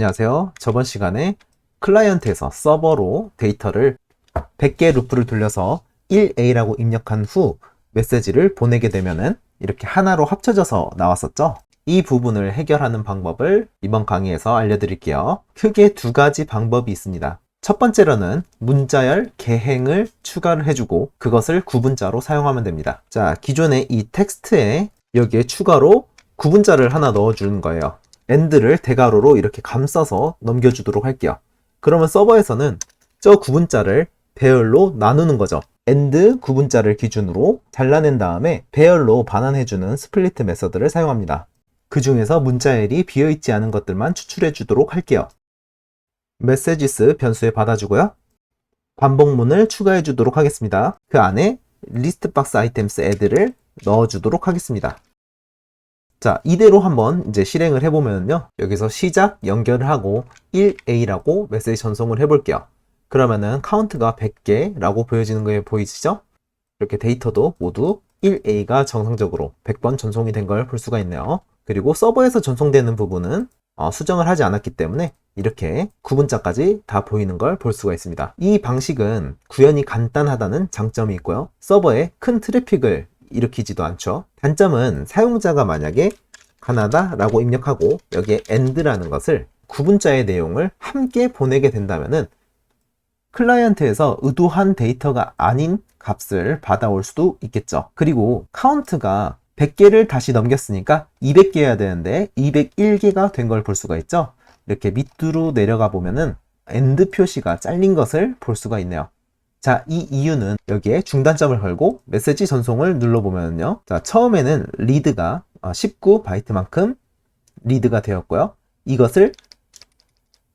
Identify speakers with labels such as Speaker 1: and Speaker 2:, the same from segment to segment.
Speaker 1: 안녕하세요. 저번 시간에 클라이언트에서 서버로 데이터를 100개의 루프를 돌려서 1A라고 입력한 후 메시지를 보내게 되면은 이렇게 하나로 합쳐져서 나왔었죠. 이 부분을 해결하는 방법을 이번 강의에서 알려드릴게요. 크게 두 가지 방법이 있습니다. 첫 번째로는 문자열 개행을 추가를 해주고 그것을 구분자로 사용하면 됩니다. 자, 기존의 이 텍스트에 여기에 추가로 구분자를 하나 넣어주는 거예요. AND를 대괄호로 이렇게 감싸서 넘겨주도록 할게요. 그러면 서버에서는 저 구분자를 배열로 나누는 거죠. AND 구분자를 기준으로 잘라낸 다음에 배열로 반환해주는 스플리트 메서드를 사용합니다. 그 중에서 문자열이 비어있지 않은 것들만 추출해 주도록 할게요. 메시지스 변수에 받아주고요. 반복문을 추가해 주도록 하겠습니다. 그 안에 리스트박스 아이템스 add를 넣어주도록 하겠습니다. 자, 이대로 한번 이제 실행을 해보면요. 여기서 시작 연결을 하고 1A라고 메시지 전송을 해볼게요. 그러면은 카운트가 100개라고 보여지는 거 보이시죠? 이렇게 데이터도 모두 1A가 정상적으로 100번 전송이 된 걸 볼 수가 있네요. 그리고 서버에서 전송되는 부분은 수정을 하지 않았기 때문에 이렇게 구분자까지 다 보이는 걸 볼 수가 있습니다. 이 방식은 구현이 간단하다는 장점이 있고요. 서버에 큰 트래픽을 일으키지도 않죠. 단점은 사용자가 만약에 가나다라고 입력하고 여기에 AND라는 것을 구분자의 내용을 함께 보내게 된다면은 클라이언트에서 의도한 데이터가 아닌 값을 받아올 수도 있겠죠. 그리고 카운트가 100개를 다시 넘겼으니까 200개여야 되는데 201개가 된 걸 볼 수가 있죠. 이렇게 밑으로 내려가 보면은 AND 표시가 잘린 것을 볼 수가 있네요. 자, 이 이유는 여기에 중단점을 걸고 메시지 전송을 눌러보면요. 자, 처음에는 리드가 19바이트만큼 리드가 되었고요. 이것을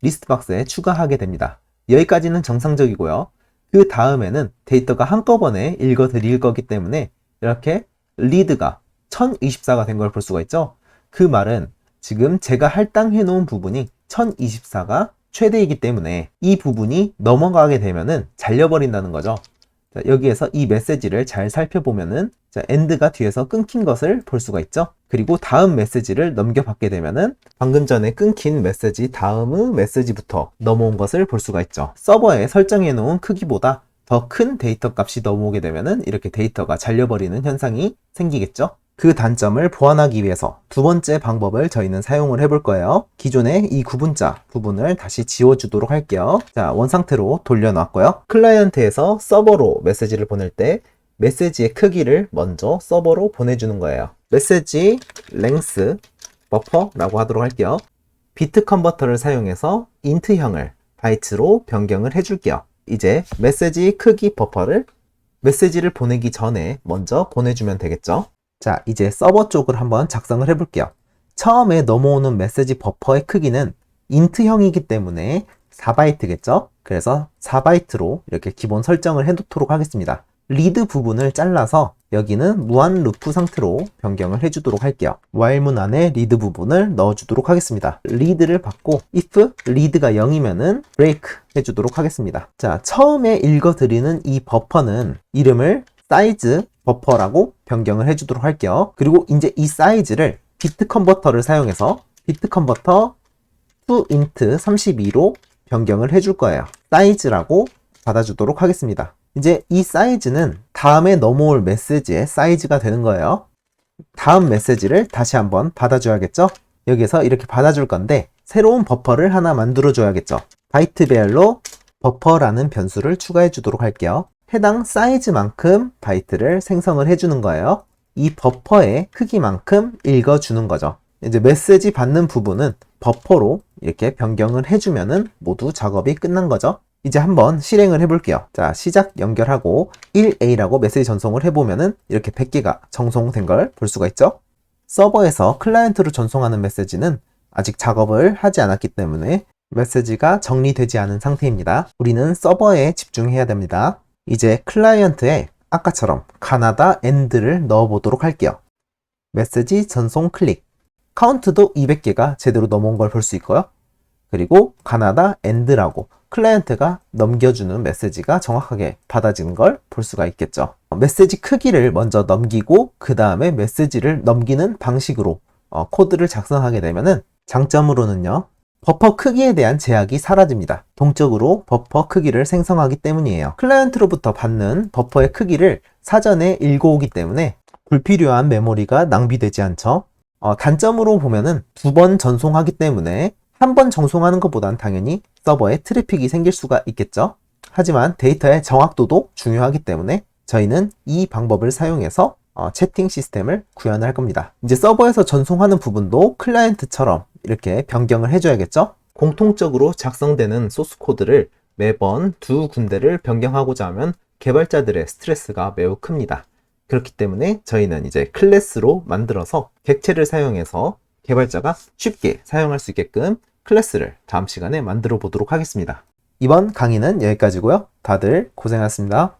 Speaker 1: 리스트 박스에 추가하게 됩니다. 여기까지는 정상적이고요. 그 다음에는 데이터가 한꺼번에 읽어 드릴 거기 때문에 이렇게 리드가 1024가 된 걸 볼 수가 있죠. 그 말은 지금 제가 할당해 놓은 부분이 1024가 최대이기 때문에 이 부분이 넘어가게 되면은 잘려버린다는 거죠. 자, 여기에서 이 메시지를 잘 살펴보면은 AND가 뒤에서 끊긴 것을 볼 수가 있죠. 그리고 다음 메시지를 넘겨받게 되면은 방금 전에 끊긴 메시지 다음의 메시지부터 넘어온 것을 볼 수가 있죠. 서버에 설정해 놓은 크기보다 더 큰 데이터 값이 넘어오게 되면은 이렇게 데이터가 잘려버리는 현상이 생기겠죠. 그 단점을 보완하기 위해서 두 번째 방법을 저희는 사용을 해볼 거예요. 기존의 이 구분자 부분을 다시 지워주도록 할게요. 자, 원상태로 돌려놨고요. 클라이언트에서 서버로 메시지를 보낼 때 메시지의 크기를 먼저 서버로 보내주는 거예요. 메시지 length buffer라고 하도록 할게요. 비트 컨버터를 사용해서 int형을 바이트로 변경을 해줄게요. 이제 메시지 크기 버퍼를 메시지를 보내기 전에 먼저 보내주면 되겠죠. 자, 이제 서버 쪽을 한번 작성을 해볼게요. 처음에 넘어오는 메시지 버퍼의 크기는 int형이기 때문에 4바이트겠죠? 그래서 4바이트로 이렇게 기본 설정을 해놓도록 하겠습니다. 리드 부분을 잘라서 여기는 무한 루프 상태로 변경을 해주도록 할게요. while문 안에 리드 부분을 넣어주도록 하겠습니다. 리드를 받고 if 리드가 0이면은 break 해주도록 하겠습니다. 자, 처음에 읽어드리는 이 버퍼는 이름을 사이즈 버퍼라고 변경을 해주도록 할게요. 그리고 이제 이 사이즈를 비트 컨버터를 사용해서 비트 컨버터 to int 32로 변경을 해줄 거예요. 사이즈라고 받아주도록 하겠습니다. 이제 이 사이즈는 다음에 넘어올 메시지의 사이즈가 되는 거예요. 다음 메시지를 다시 한번 받아줘야겠죠? 여기서 이렇게 받아줄 건데 새로운 버퍼를 하나 만들어 줘야겠죠. 바이트 배열로 버퍼라는 변수를 추가해 주도록 할게요. 해당 사이즈만큼 바이트를 생성을 해주는 거예요. 이 버퍼의 크기만큼 읽어주는 거죠. 이제 메시지 받는 부분은 버퍼로 이렇게 변경을 해주면은 모두 작업이 끝난 거죠. 이제 한번 실행을 해볼게요. 자, 시작 연결하고 1A라고 메시지 전송을 해보면은 이렇게 100개가 전송된 걸 볼 수가 있죠. 서버에서 클라이언트로 전송하는 메시지는 아직 작업을 하지 않았기 때문에 메시지가 정리되지 않은 상태입니다. 우리는 서버에 집중해야 됩니다. 이제 클라이언트에 아까처럼 가나다 AND를 넣어보도록 할게요. 메시지 전송 클릭. 카운트도 200개가 제대로 넘어온 걸 볼 수 있고요. 그리고 가나다 AND라고 클라이언트가 넘겨주는 메시지가 정확하게 받아지는 걸 볼 수가 있겠죠. 메시지 크기를 먼저 넘기고 그 다음에 메시지를 넘기는 방식으로 코드를 작성하게 되면은 장점으로는요. 버퍼 크기에 대한 제약이 사라집니다. 동적으로 버퍼 크기를 생성하기 때문이에요. 클라이언트로부터 받는 버퍼의 크기를 사전에 읽어오기 때문에 불필요한 메모리가 낭비되지 않죠. 단점으로 보면은 2번 전송하기 때문에 한 번 전송하는 것보단 당연히 서버에 트래픽이 생길 수가 있겠죠. 하지만 데이터의 정확도도 중요하기 때문에 저희는 이 방법을 사용해서 채팅 시스템을 구현할 겁니다. 이제 서버에서 전송하는 부분도 클라이언트처럼 이렇게 변경을 해줘야겠죠. 공통적으로 작성되는 소스 코드를 매번 2군데를 변경하고자 하면 개발자들의 스트레스가 매우 큽니다. 그렇기 때문에 저희는 이제 클래스로 만들어서 객체를 사용해서 개발자가 쉽게 사용할 수 있게끔 클래스를 다음 시간에 만들어 보도록 하겠습니다. 이번 강의는 여기까지고요. 다들 고생하셨습니다.